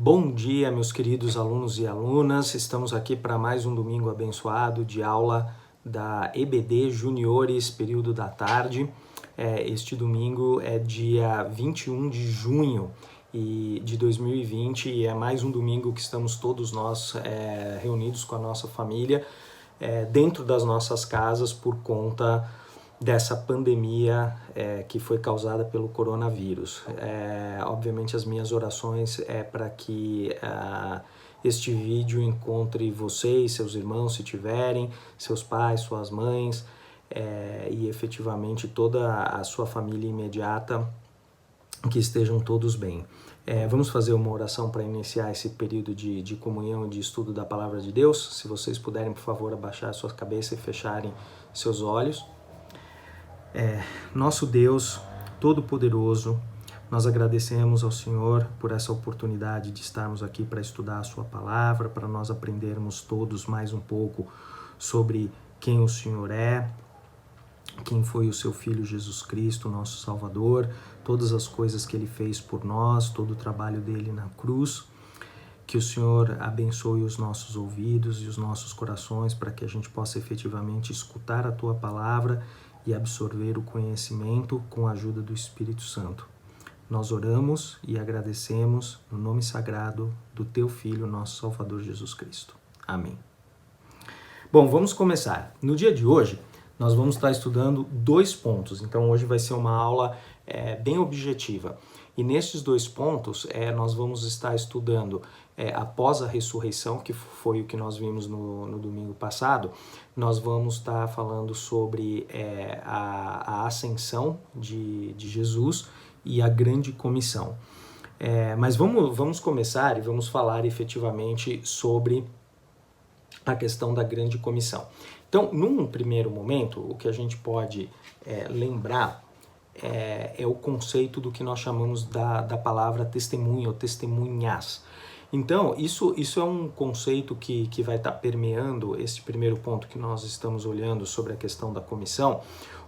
Bom dia, meus queridos alunos e alunas. Estamos aqui para mais um domingo abençoado de aula da EBD Juniores, período da tarde. Este domingo é dia 21 de junho de 2020 e é mais um domingo que estamos todos nós reunidos com a nossa família dentro das nossas casas por conta dessa pandemia que foi causada pelo coronavírus. Obviamente as minhas orações é para que este vídeo encontre vocês, seus irmãos, se tiverem, seus pais, suas mães, e efetivamente toda a sua família imediata, que estejam todos bem. Vamos fazer uma oração para iniciar esse período de comunhão e de estudo da Palavra de Deus. Se vocês puderem, por favor, abaixar a sua cabeça e fecharem seus olhos. Nosso Deus Todo-Poderoso, nós agradecemos ao Senhor por essa oportunidade de estarmos aqui para estudar a sua palavra, para nós aprendermos todos mais um pouco sobre quem o Senhor é, quem foi o seu Filho Jesus Cristo, nosso Salvador, todas as coisas que Ele fez por nós, todo o trabalho dele na cruz. Que o Senhor abençoe os nossos ouvidos e os nossos corações para que a gente possa efetivamente escutar a Tua palavra e absorver o conhecimento com a ajuda do Espírito Santo. Nós oramos e agradecemos no nome sagrado do Teu Filho, nosso Salvador Jesus Cristo. Amém. Bom, vamos começar. No dia de hoje, nós vamos estar estudando 2 pontos. Então, hoje vai ser uma aula bem objetiva. E nesses 2 pontos, nós vamos estar estudando após a ressurreição, que foi o que nós vimos no domingo passado. Nós vamos estar falando sobre a ascensão de Jesus e a grande comissão. Mas vamos começar e vamos falar efetivamente sobre a questão da grande comissão. Então, num primeiro momento, o que a gente pode lembrar é o conceito do que nós chamamos da palavra testemunho ou testemunhas. Então, isso é um conceito que vai estar permeando esse primeiro ponto que nós estamos olhando sobre a questão da comissão,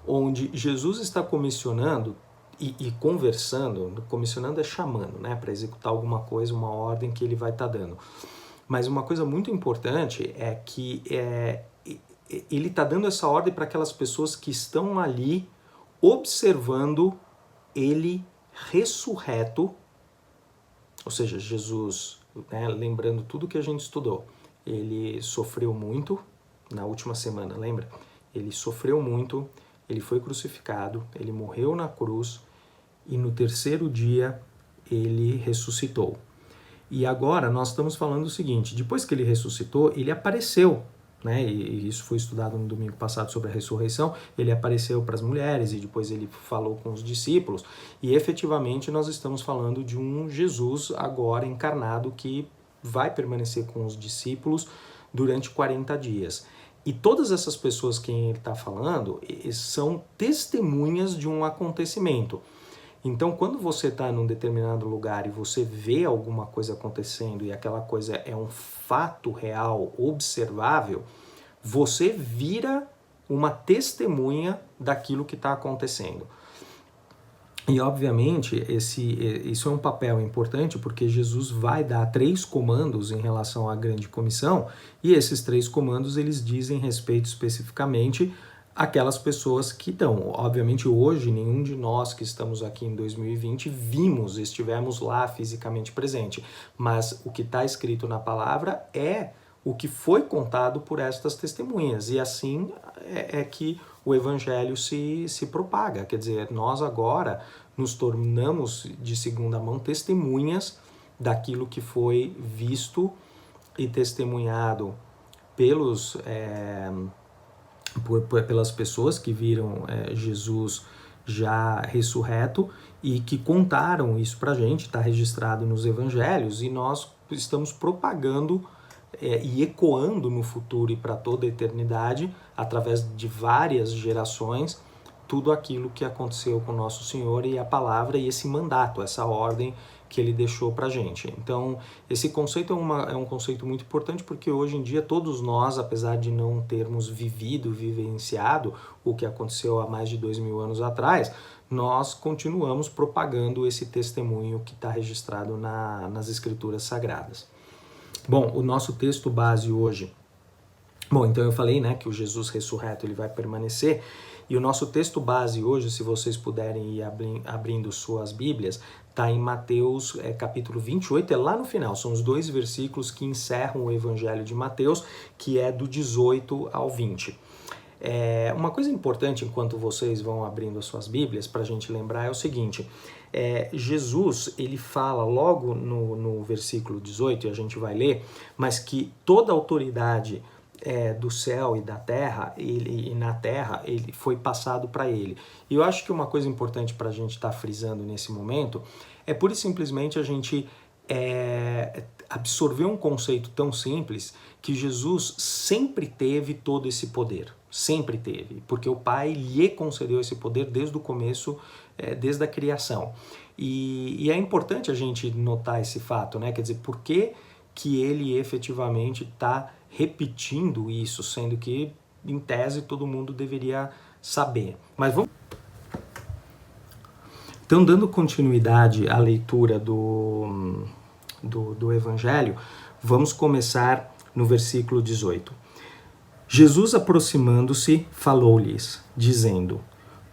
onde Jesus está comissionando e conversando, comissionando é chamando, né, para executar alguma coisa, uma ordem que ele vai estar dando. Mas uma coisa muito importante é que ele está dando essa ordem para aquelas pessoas que estão ali observando ele ressurreto, ou seja, Jesus, né, lembrando tudo que a gente estudou, ele sofreu muito na última semana, lembra? Ele sofreu muito, ele foi crucificado, ele morreu na cruz e no 3º dia ele ressuscitou. E agora nós estamos falando o seguinte, depois que ele ressuscitou, ele apareceu, né? E isso foi estudado no domingo passado sobre a ressurreição, ele apareceu para as mulheres e depois ele falou com os discípulos e efetivamente nós estamos falando de um Jesus agora encarnado que vai permanecer com os discípulos durante 40 dias. E todas essas pessoas que ele está falando são testemunhas de um acontecimento. Então, quando você está num determinado lugar e você vê alguma coisa acontecendo e aquela coisa é um fato real, observável, você vira uma testemunha daquilo que está acontecendo. E, obviamente, isso é um papel importante porque Jesus vai dar 3 comandos em relação à grande comissão e esses 3 comandos eles dizem respeito especificamente aquelas pessoas que estão. Obviamente hoje nenhum de nós que estamos aqui em 2020 estivemos lá fisicamente presente, mas o que está escrito na palavra é o que foi contado por estas testemunhas e assim é que o evangelho se propaga, quer dizer, nós agora nos tornamos de segunda mão testemunhas daquilo que foi visto e testemunhado pelas pessoas que viram Jesus já ressurreto e que contaram isso pra gente, está registrado nos evangelhos e nós estamos propagando e ecoando no futuro e para toda a eternidade, através de várias gerações, tudo aquilo que aconteceu com o nosso Senhor e a palavra e esse mandato, essa ordem que ele deixou para a gente. Então, esse conceito é um conceito muito importante, porque hoje em dia todos nós, apesar de não termos vivenciado o que aconteceu há mais de 2000 anos atrás, nós continuamos propagando esse testemunho que está registrado nas Escrituras Sagradas. Bom, o nosso texto base hoje... Bom, então eu falei, né, que o Jesus ressurreto ele vai permanecer, e o nosso texto base hoje, se vocês puderem ir abrindo suas Bíblias, está em Mateus capítulo 28, é lá no final, são os 2 versículos que encerram o Evangelho de Mateus, que é do 18 ao 20. Uma coisa importante enquanto vocês vão abrindo as suas Bíblias, para a gente lembrar, é o seguinte, Jesus, ele fala logo no versículo 18, e a gente vai ler, mas que toda autoridade do céu e da terra, e na terra, ele foi passado para ele. E eu acho que uma coisa importante para a gente estar frisando nesse momento é pura e simplesmente a gente absorver um conceito tão simples que Jesus sempre teve todo esse poder. Sempre teve, porque o Pai lhe concedeu esse poder desde o começo, desde a criação. E é importante a gente notar esse fato, né? Quer dizer, por que ele efetivamente está repetindo isso, sendo que, em tese, todo mundo deveria saber. Mas vamos... Então, dando continuidade à leitura do Evangelho, vamos começar no versículo 18. Jesus, aproximando-se, falou-lhes, dizendo: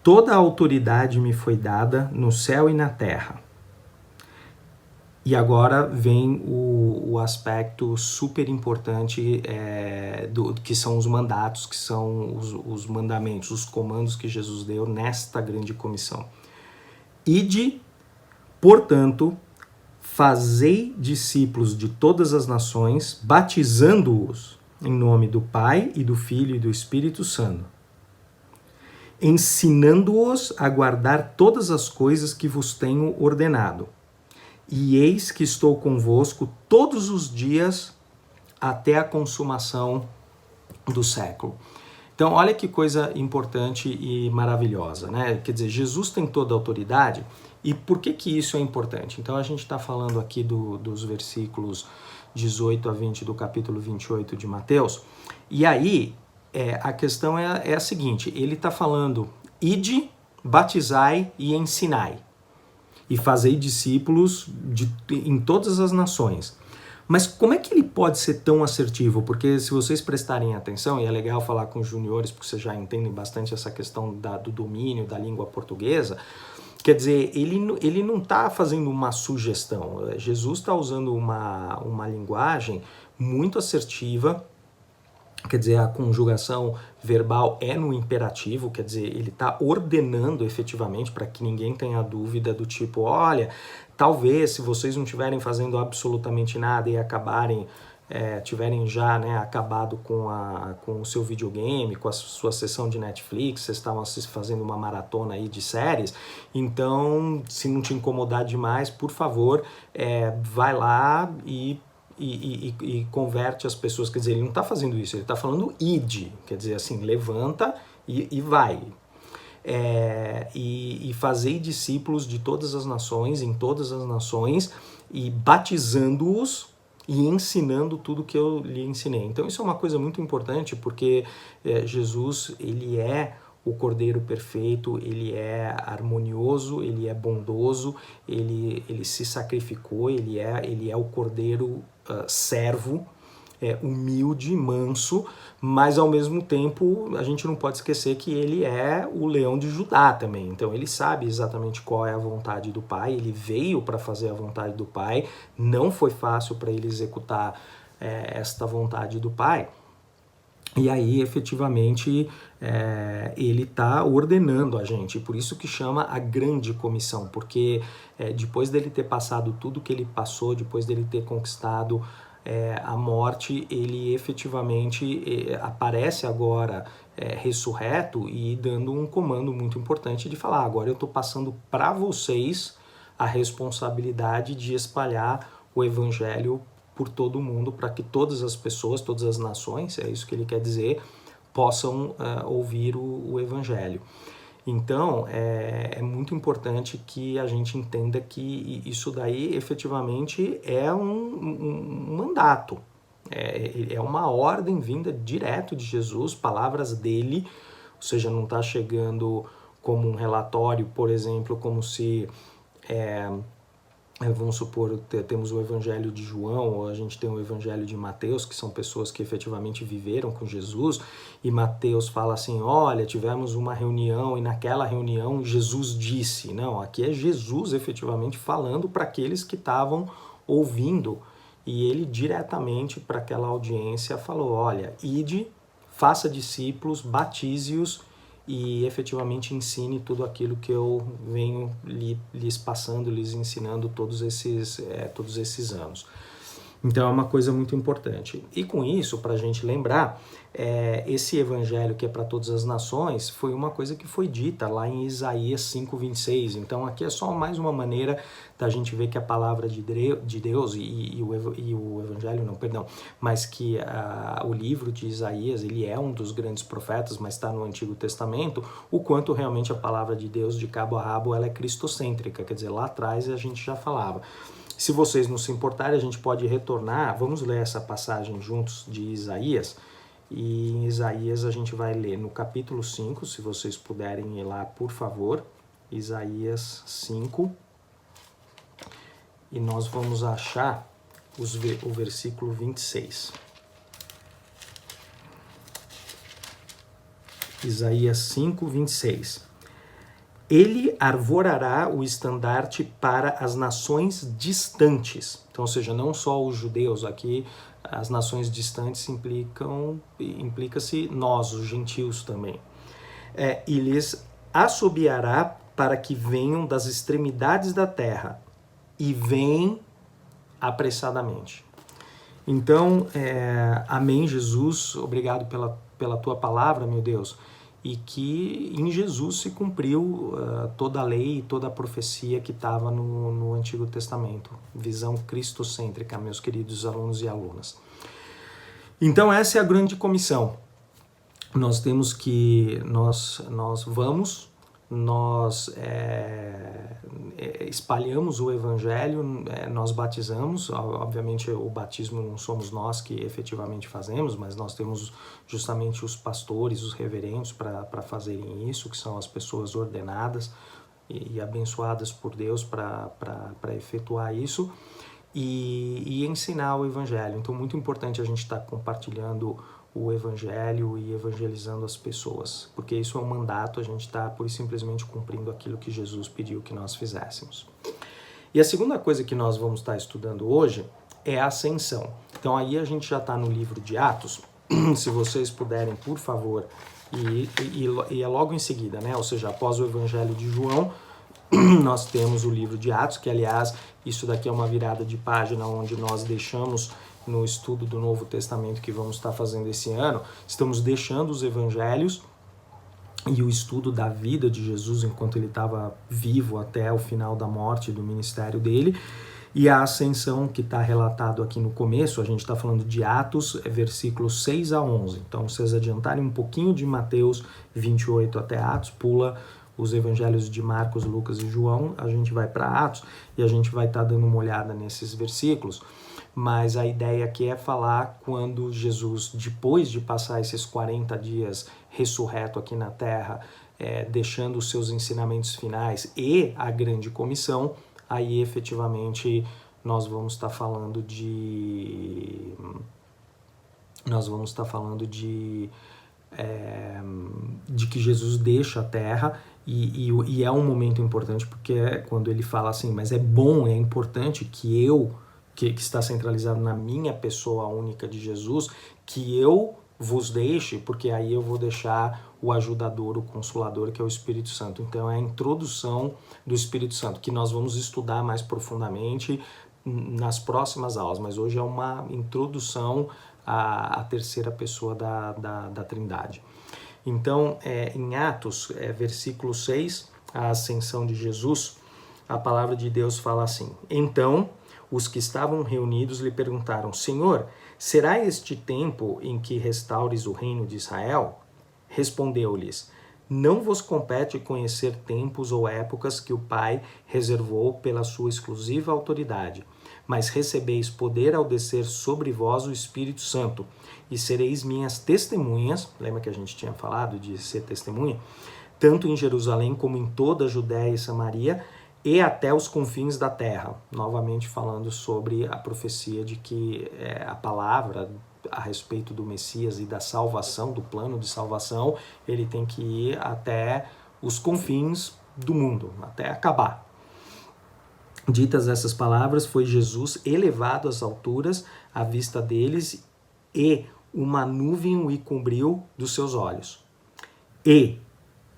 toda a autoridade me foi dada no céu e na terra. E agora vem o aspecto super importante que são os mandatos, que são os mandamentos, os comandos que Jesus deu nesta grande comissão. Ide, portanto, fazei discípulos de todas as nações, batizando-os em nome do Pai e do Filho e do Espírito Santo, ensinando-os a guardar todas as coisas que vos tenho ordenado. E eis que estou convosco todos os dias até a consumação do século. Então, olha que coisa importante e maravilhosa, né? Quer dizer, Jesus tem toda a autoridade. E por que isso é importante? Então, a gente está falando aqui dos versículos 18 a 20 do capítulo 28 de Mateus. E aí, a questão é a seguinte, ele está falando, ide, batizai e ensinai. E fazei discípulos em todas as nações. Mas como é que ele pode ser tão assertivo? Porque se vocês prestarem atenção, e é legal falar com os juniores, porque vocês já entendem bastante essa questão do domínio da língua portuguesa, quer dizer, ele não está fazendo uma sugestão. Jesus está usando uma linguagem muito assertiva. Quer dizer, a conjugação verbal é no imperativo, quer dizer, ele está ordenando efetivamente para que ninguém tenha dúvida do tipo, olha, talvez se vocês não estiverem fazendo absolutamente nada e tiverem já acabado com o seu videogame, com a sua sessão de Netflix, vocês estavam fazendo uma maratona aí de séries, então, se não te incomodar demais, por favor, vai lá e converte as pessoas, quer dizer, ele não está fazendo isso, ele está falando ide, quer dizer assim, levanta e vai. E fazei discípulos de todas as nações, em todas as nações, e batizando-os e ensinando tudo que eu lhe ensinei. Então isso é uma coisa muito importante, porque Jesus, ele é o Cordeiro perfeito, ele é harmonioso, ele é bondoso, ele se sacrificou, ele é o Cordeiro servo, humilde, manso, mas ao mesmo tempo a gente não pode esquecer que ele é o leão de Judá também. Então ele sabe exatamente qual é a vontade do Pai, ele veio para fazer a vontade do Pai, não foi fácil para ele executar esta vontade do Pai. E aí, efetivamente, ele está ordenando a gente, por isso que chama a grande comissão, porque depois dele ter passado tudo que ele passou, depois dele ter conquistado a morte, ele efetivamente aparece agora ressurreto e dando um comando muito importante de falar, agora eu estou passando para vocês a responsabilidade de espalhar o evangelho por todo o mundo, para que todas as pessoas, todas as nações, é isso que ele quer dizer, possam ouvir o evangelho. Então, é muito importante que a gente entenda que isso daí efetivamente é um mandato, é uma ordem vinda direto de Jesus, palavras dele, ou seja, não está chegando como um relatório, por exemplo, como se... vamos supor, temos o Evangelho de João, ou a gente tem o Evangelho de Mateus, que são pessoas que efetivamente viveram com Jesus, e Mateus fala assim, olha, tivemos uma reunião e naquela reunião Jesus disse. Não, aqui é Jesus efetivamente falando para aqueles que estavam ouvindo, e ele diretamente para aquela audiência falou, olha, ide, faça discípulos, batize-os, e efetivamente ensine tudo aquilo que eu venho lhes passando, lhes ensinando todos esses anos. Então é uma coisa muito importante. E com isso, para a gente lembrar, esse evangelho que é para todas as nações foi uma coisa que foi dita lá em Isaías 5:26. Então aqui é só mais uma maneira da gente ver que a palavra de Deus e o evangelho, não, perdão, mas que o livro de Isaías, ele é um dos grandes profetas, mas está no Antigo Testamento, o quanto realmente a palavra de Deus de cabo a rabo ela é cristocêntrica, quer dizer, lá atrás a gente já falava. Se vocês não se importarem, a gente pode retornar, vamos ler essa passagem juntos de Isaías, e em Isaías a gente vai ler no capítulo 5, se vocês puderem ir lá, por favor, Isaías 5, e nós vamos achar o versículo 26. Isaías 5, 26. Ele arvorará o estandarte para as nações distantes. Então, ou seja, não só os judeus, aqui as nações distantes implica-se nós, os gentios também. E lhes assobiará para que venham das extremidades da terra e vêm apressadamente. Então, amém, Jesus, obrigado pela tua palavra, meu Deus, e que em Jesus se cumpriu toda a lei e toda a profecia que estava no Antigo Testamento. Visão cristocêntrica, meus queridos alunos e alunas. Então essa é a grande comissão. Nós temos que, nós espalhamos o Evangelho, nós batizamos, obviamente o batismo não somos nós que efetivamente fazemos, mas nós temos justamente os pastores, os reverendos para fazerem isso, que são as pessoas ordenadas e abençoadas por Deus para efetuar isso e ensinar o Evangelho. Então muito importante a gente estar compartilhando o Evangelho e evangelizando as pessoas, porque isso é um mandato, a gente está por simplesmente cumprindo aquilo que Jesus pediu que nós fizéssemos. E a segunda coisa que nós vamos estar estudando hoje é a ascensão. Então aí a gente já está no livro de Atos, se vocês puderem, por favor, e é logo em seguida, né? Ou seja, após o Evangelho de João, nós temos o livro de Atos, que aliás, isso daqui é uma virada de página onde nós deixamos no estudo do Novo Testamento que vamos estar fazendo esse ano, estamos deixando os evangelhos e o estudo da vida de Jesus enquanto ele estava vivo até o final da morte do ministério dele, e a ascensão que está relatado aqui no começo, a gente está falando de Atos, versículos 6 a 11. Então, se vocês adiantarem um pouquinho de Mateus 28 até Atos, pula os evangelhos de Marcos, Lucas e João, a gente vai para Atos e a gente vai estar dando uma olhada nesses versículos. Mas a ideia aqui é falar quando Jesus, depois de passar esses 40 dias ressurreto aqui na Terra, deixando os seus ensinamentos finais e a grande comissão, aí efetivamente nós vamos estar falando de que Jesus deixa a Terra e é um momento importante porque é quando ele fala assim, mas é bom, é importante que eu que está centralizado na minha pessoa única de Jesus, que eu vos deixe, porque aí eu vou deixar o ajudador, o consolador, que é o Espírito Santo. Então é a introdução do Espírito Santo, que nós vamos estudar mais profundamente nas próximas aulas, mas hoje é uma introdução à terceira pessoa da Trindade. Então, em Atos, versículo 6, a ascensão de Jesus, a palavra de Deus fala assim, então os que estavam reunidos lhe perguntaram, Senhor, será este tempo em que restaures o reino de Israel? Respondeu-lhes, não vos compete conhecer tempos ou épocas que o Pai reservou pela sua exclusiva autoridade, mas recebeis poder ao descer sobre vós o Espírito Santo, e sereis minhas testemunhas, lembra que a gente tinha falado de ser testemunha? Tanto em Jerusalém como em toda a Judéia e Samaria, e até os confins da terra. Novamente falando sobre a profecia de que a palavra a respeito do Messias e da salvação, do plano de salvação, ele tem que ir até os confins do mundo, até acabar. Ditas essas palavras, foi Jesus elevado às alturas à vista deles, e uma nuvem o cobriu dos seus olhos. E,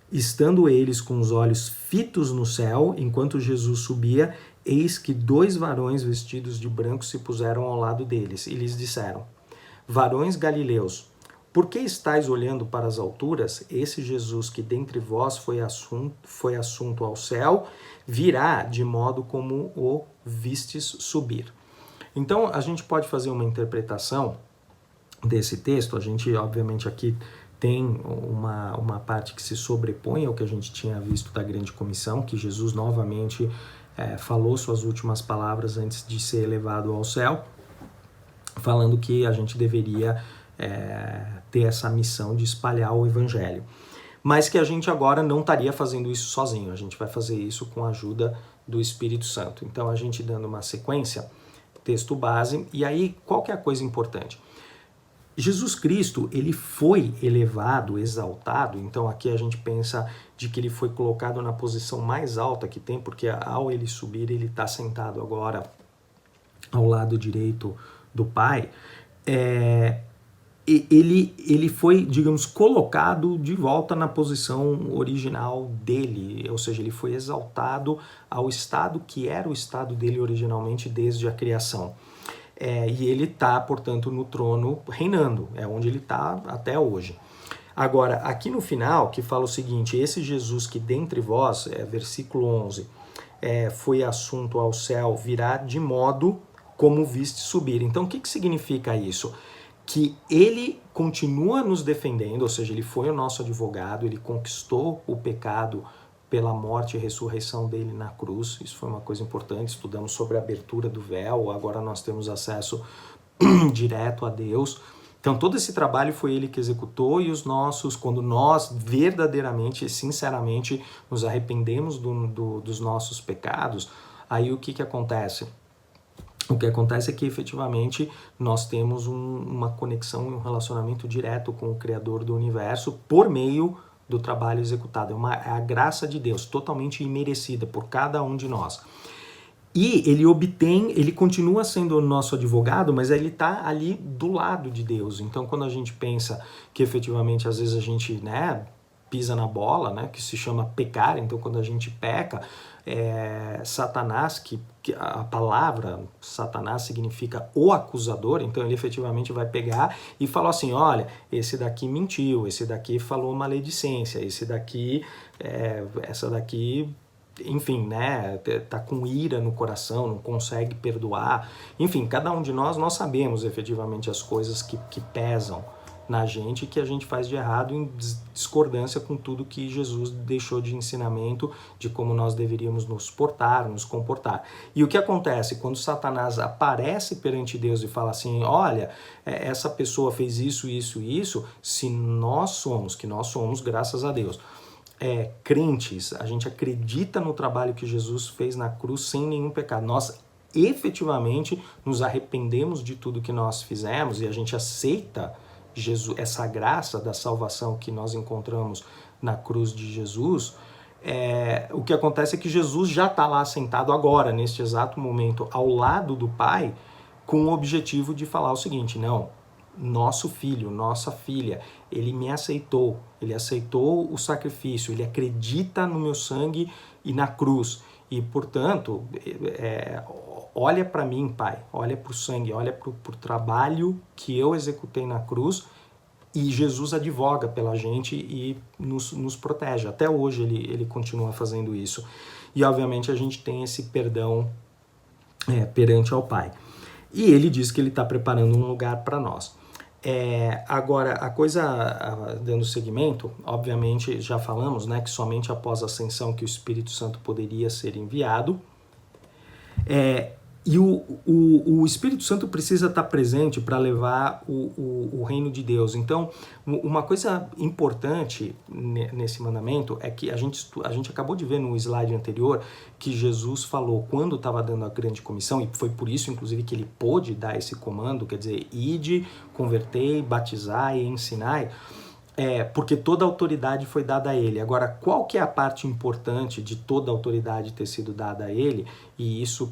estando eles com os olhos fitos no céu, enquanto Jesus subia, eis que 2 varões vestidos de branco se puseram ao lado deles, e lhes disseram: varões galileus, por que estáis olhando para as alturas? Esse Jesus que dentre vós foi assunto ao céu, virá de modo como o vistes subir. Então, a gente pode fazer uma interpretação desse texto. A gente, obviamente, aqui tem uma parte que se sobrepõe ao que a gente tinha visto da grande comissão, que Jesus novamente falou suas últimas palavras antes de ser elevado ao céu, falando que a gente deveria ter essa missão de espalhar o evangelho. Mas que a gente agora não estaria fazendo isso sozinho, a gente vai fazer isso com a ajuda do Espírito Santo. Então, a gente dando uma sequência, texto base, e aí qual que é a coisa importante? Jesus Cristo, ele foi elevado, exaltado, então aqui a gente pensa de que ele foi colocado na posição mais alta que tem, porque ao ele subir, ele está sentado agora ao lado direito do Pai. Ele foi, digamos, colocado de volta na posição original dele, ou seja, ele foi exaltado ao estado que era o estado dele originalmente desde a criação. E ele está, portanto, no trono reinando, é onde ele está até hoje. Agora, aqui no final, que fala o seguinte: esse Jesus que dentre vós, versículo 11, foi assunto ao céu, virá de modo como viste subir. Então, o que significa isso? Que ele continua nos defendendo, ou seja, ele foi o nosso advogado, ele conquistou o pecado pela morte e ressurreição dele na cruz. Isso foi uma coisa importante. Estudamos sobre a abertura do véu, agora nós temos acesso direto a Deus. Então todo esse trabalho foi ele que executou, e os nossos, quando nós verdadeiramente e sinceramente nos arrependemos dos nossos pecados, aí o que acontece? O que acontece é que efetivamente nós temos uma conexão e um relacionamento direto com o Criador do Universo por meio do trabalho executado. É a graça de Deus, totalmente imerecida por cada um de nós. E ele continua sendo o nosso advogado, mas ele está ali do lado de Deus. Então, quando a gente pensa que efetivamente, às vezes a gente pisa na bola, que se chama pecar, então quando a gente peca, Satanás, que a palavra Satanás significa o acusador, então ele efetivamente vai pegar e falar assim: olha, esse daqui mentiu, esse daqui falou maledicência, esse daqui, essa daqui, enfim, tá com ira no coração, não consegue perdoar. Enfim, cada um de nós sabemos efetivamente as coisas que pesam na gente, que a gente faz de errado em discordância com tudo que Jesus deixou de ensinamento de como nós deveríamos nos portar, nos comportar. E o que acontece quando Satanás aparece perante Deus e fala assim: olha, essa pessoa fez isso, isso e isso, se nós somos, graças a Deus, crentes, a gente acredita no trabalho que Jesus fez na cruz sem nenhum pecado, nós efetivamente nos arrependemos de tudo que nós fizemos e a gente aceita Jesus, essa graça da salvação que nós encontramos na cruz de Jesus, o que acontece é que Jesus já está lá sentado agora, neste exato momento, ao lado do Pai, com o objetivo de falar o seguinte: não, nosso filho, nossa filha, ele me aceitou, ele aceitou o sacrifício, ele acredita no meu sangue e na cruz, e portanto, olha para mim, Pai, olha para o sangue, olha para o trabalho que eu executei na cruz, e Jesus advoga pela gente e nos protege. Até hoje ele continua fazendo isso. E obviamente a gente tem esse perdão perante ao Pai. E ele diz que ele está preparando um lugar para nós. Agora, a coisa, dando seguimento, obviamente já falamos, né, que somente após a ascensão que o Espírito Santo poderia ser enviado. E o Espírito Santo precisa estar presente para levar o reino de Deus. Então, uma coisa importante nesse mandamento é que a gente acabou de ver no slide anterior que Jesus falou quando estava dando a grande comissão, e foi por isso, inclusive, que ele pôde dar esse comando, quer dizer, ide, convertei, batizai e ensinai. Porque toda a autoridade foi dada a ele. Agora, qual que é a parte importante de toda a autoridade ter sido dada a ele? E isso,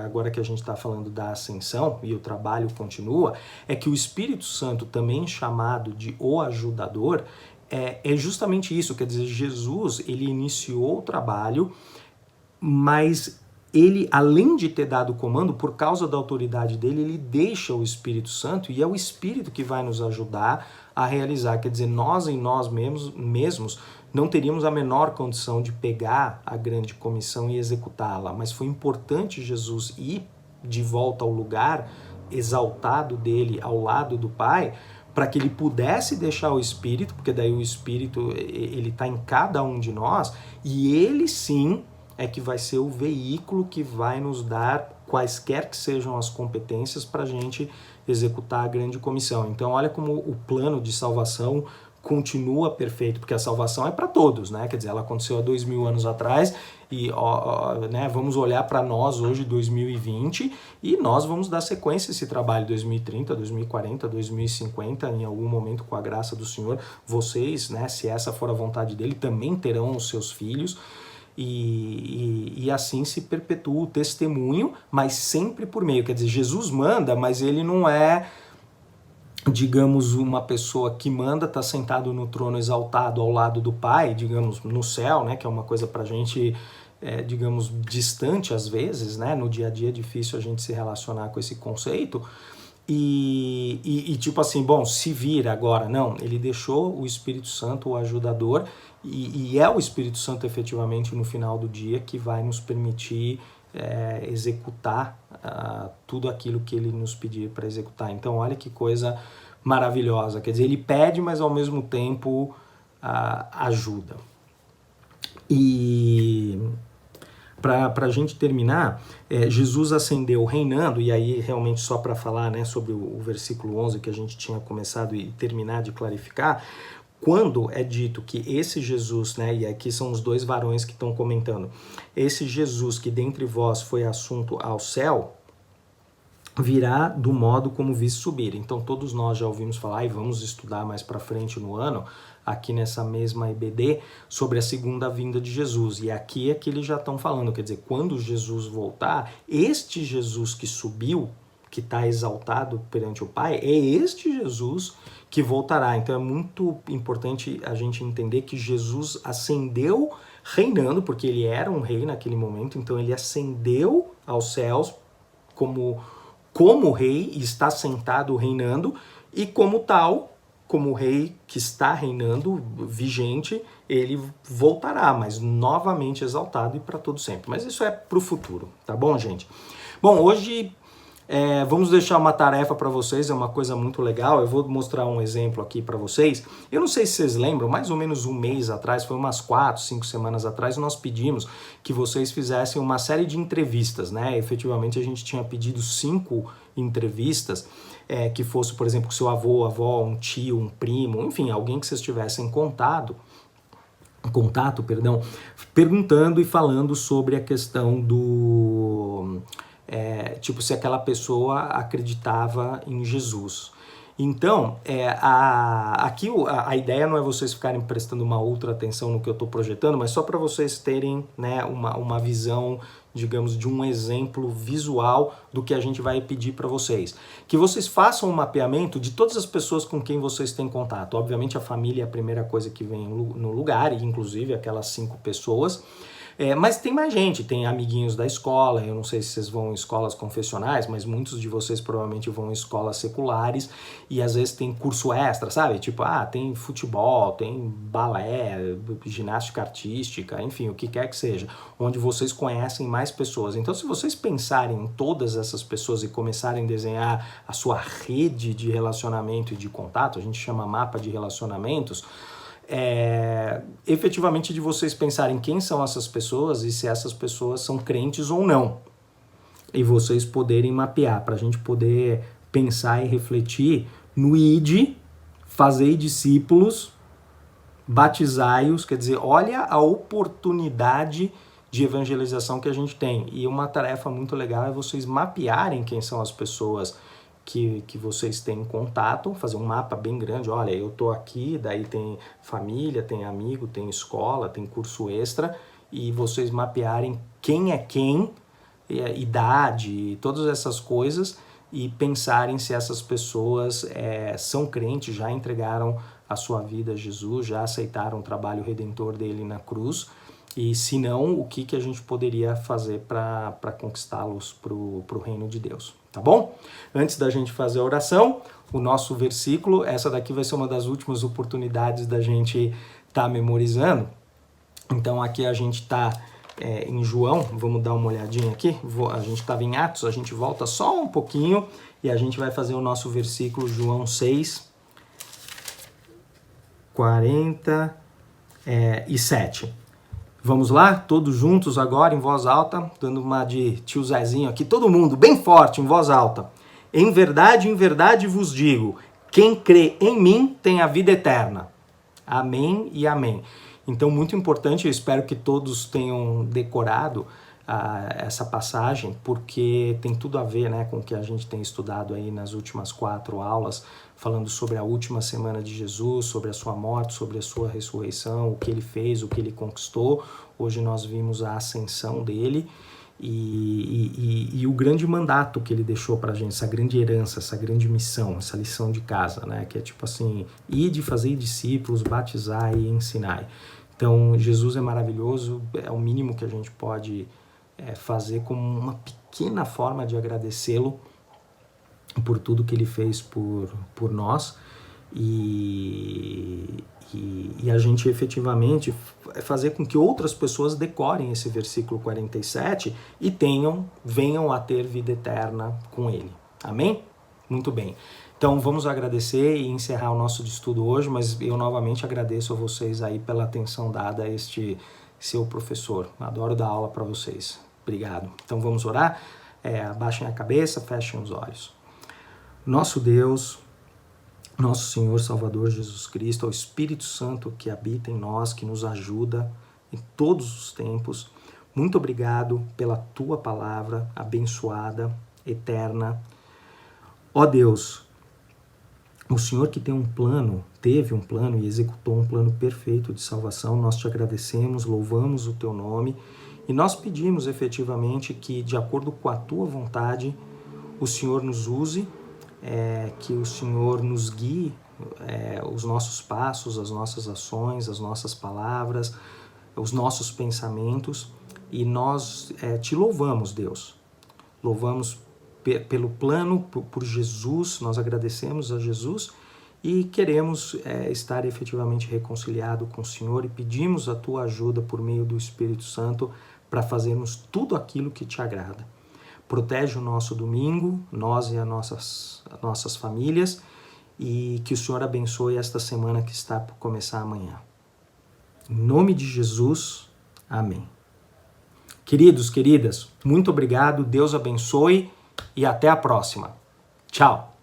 agora que a gente está falando da ascensão e o trabalho continua, é que o Espírito Santo, também chamado de o ajudador, é justamente isso. Quer dizer, Jesus, ele iniciou o trabalho, mas ele, além de ter dado o comando, por causa da autoridade dele, ele deixa o Espírito Santo, e é o Espírito que vai nos ajudar a realizar. Quer dizer, nós em nós mesmos não teríamos a menor condição de pegar a grande comissão e executá-la, mas foi importante Jesus ir de volta ao lugar exaltado dele, ao lado do Pai, para que ele pudesse deixar o Espírito, porque daí o Espírito ele está em cada um de nós, e ele sim é que vai ser o veículo que vai nos dar quaisquer que sejam as competências para a gente executar a grande comissão. Então, olha como o plano de salvação continua perfeito, porque a salvação é para todos, né? Quer dizer, ela aconteceu há 2000 anos atrás e né, vamos olhar para nós hoje, 2020, e nós vamos dar sequência a esse trabalho 2030, 2040, 2050, em algum momento, com a graça do Senhor. Vocês, né, se essa for a vontade dele, também terão os seus filhos. E assim se perpetua o testemunho, mas sempre por meio. Quer dizer, Jesus manda, mas ele não é, digamos, uma pessoa que manda, está sentado no trono exaltado ao lado do Pai, digamos, no céu, né, que é uma coisa para a gente, digamos, distante às vezes, né, no dia a dia é difícil a gente se relacionar com esse conceito. E tipo assim, bom, se vira agora. Não, ele deixou o Espírito Santo, o ajudador, e é o Espírito Santo efetivamente no final do dia que vai nos permitir executar tudo aquilo que ele nos pedir para executar. Então olha que coisa maravilhosa, quer dizer, ele pede, mas ao mesmo tempo ajuda. E para a gente terminar, Jesus ascendeu reinando, e aí realmente só para falar, né, sobre o versículo 11 que a gente tinha começado e terminar de clarificar, quando é dito que esse Jesus, né, e aqui são os dois varões que estão comentando, esse Jesus que dentre vós foi assunto ao céu, virá do modo como viste subir. Então todos nós já ouvimos falar, e vamos estudar mais para frente no ano, aqui nessa mesma EBD, sobre a segunda vinda de Jesus. E aqui é que eles já estão falando, quer dizer, quando Jesus voltar, este Jesus que subiu, que está exaltado perante o Pai, é este Jesus que voltará. Então é muito importante a gente entender que Jesus ascendeu reinando, porque ele era um rei naquele momento, então ele ascendeu aos céus como rei e está sentado reinando, e como tal, como rei que está reinando, vigente, ele voltará, mas novamente exaltado e para todo sempre. Mas isso é para o futuro, tá bom, gente? Bom, hoje vamos deixar uma tarefa para vocês, é uma coisa muito legal. Eu vou mostrar um exemplo aqui para vocês. Eu não sei se vocês lembram, mais ou menos um mês atrás, foi umas 4, 5 semanas atrás, nós pedimos que vocês fizessem uma série de entrevistas, né? Efetivamente a gente tinha pedido 5 entrevistas, que fosse, por exemplo, seu avô, avó, um tio, um primo, enfim, alguém que vocês tivessem contato, perguntando e falando sobre a questão do... tipo, se aquela pessoa acreditava em Jesus. Então, aqui a ideia não é vocês ficarem prestando uma outra atenção no que eu estou projetando, mas só para vocês terem, né, uma visão, digamos, de um exemplo visual do que a gente vai pedir para vocês. Que vocês façam um mapeamento de todas as pessoas com quem vocês têm contato. Obviamente a família é a primeira coisa que vem no lugar, e inclusive aquelas 5 pessoas. Mas tem mais gente, tem amiguinhos da escola, eu não sei se vocês vão em escolas confessionais, mas muitos de vocês provavelmente vão em escolas seculares e às vezes tem curso extra, sabe? Tipo, tem futebol, tem balé, ginástica artística, enfim, o que quer que seja, onde vocês conhecem mais pessoas. Então, se vocês pensarem em todas essas pessoas e começarem a desenhar a sua rede de relacionamento e de contato, a gente chama mapa de relacionamentos, efetivamente de vocês pensarem quem são essas pessoas e se essas pessoas são crentes ou não. E vocês poderem mapear, para a gente poder pensar e refletir no ID, fazei discípulos, batizai-os, quer dizer, olha a oportunidade de evangelização que a gente tem. E uma tarefa muito legal é vocês mapearem quem são as pessoas que vocês têm contato, fazer um mapa bem grande, olha, eu tô aqui, daí tem família, tem amigo, tem escola, tem curso extra, e vocês mapearem quem é quem, idade, todas essas coisas, e pensarem se essas pessoas são crentes, já entregaram a sua vida a Jesus, já aceitaram o trabalho redentor dele na cruz, e se não, o que a gente poderia fazer para conquistá-los para o reino de Deus, tá bom? Antes da gente fazer a oração, o nosso versículo, essa daqui vai ser uma das últimas oportunidades da gente estar memorizando. Então aqui a gente está em João, vamos dar uma olhadinha aqui, a gente estava em Atos, a gente volta só um pouquinho e a gente vai fazer o nosso versículo João 6, 47. Vamos lá? Todos juntos agora, em voz alta, dando uma de tio Zezinho aqui, todo mundo, bem forte, em voz alta. Em verdade vos digo, quem crê em mim tem a vida eterna. Amém e amém. Então, muito importante, eu espero que todos tenham decorado essa passagem, porque tem tudo a ver, né, com o que a gente tem estudado aí nas últimas 4 aulas, falando sobre a última semana de Jesus, sobre a sua morte, sobre a sua ressurreição, o que ele fez, o que ele conquistou. Hoje nós vimos a ascensão dele e o grande mandato que ele deixou pra gente, essa grande herança, essa grande missão, essa lição de casa, né, que é tipo assim, ide, fazei discípulos, batizai e ensinai. Então, Jesus é maravilhoso, é o mínimo que a gente pode fazer como uma pequena forma de agradecê-lo por tudo que ele fez por nós e a gente efetivamente fazer com que outras pessoas decorem esse versículo 47 e venham a ter vida eterna com ele. Amém? Muito bem. Então vamos agradecer e encerrar o nosso estudo hoje, mas eu novamente agradeço a vocês aí pela atenção dada a este seu professor. Adoro dar aula para vocês. Obrigado. Então vamos orar? Abaixem a cabeça, fechem os olhos. Nosso Deus, nosso Senhor Salvador Jesus Cristo, ao Espírito Santo que habita em nós, que nos ajuda em todos os tempos, muito obrigado pela Tua palavra abençoada, eterna. Ó Deus, o Senhor que teve um plano e executou um plano perfeito de salvação, nós te agradecemos, louvamos o Teu nome e nós pedimos efetivamente que, de acordo com a Tua vontade, o Senhor nos use, que o Senhor nos guie os nossos passos, as nossas ações, as nossas palavras, os nossos pensamentos, e nós te louvamos, Deus. Louvamos pelo plano, por Jesus, nós agradecemos a Jesus e queremos estar efetivamente reconciliado com o Senhor e pedimos a Tua ajuda por meio do Espírito Santo para fazermos tudo aquilo que te agrada. Protege o nosso domingo, nós e as nossas famílias, e que o Senhor abençoe esta semana que está por começar amanhã. Em nome de Jesus, amém. Queridos, queridas, muito obrigado, Deus abençoe e até a próxima. Tchau!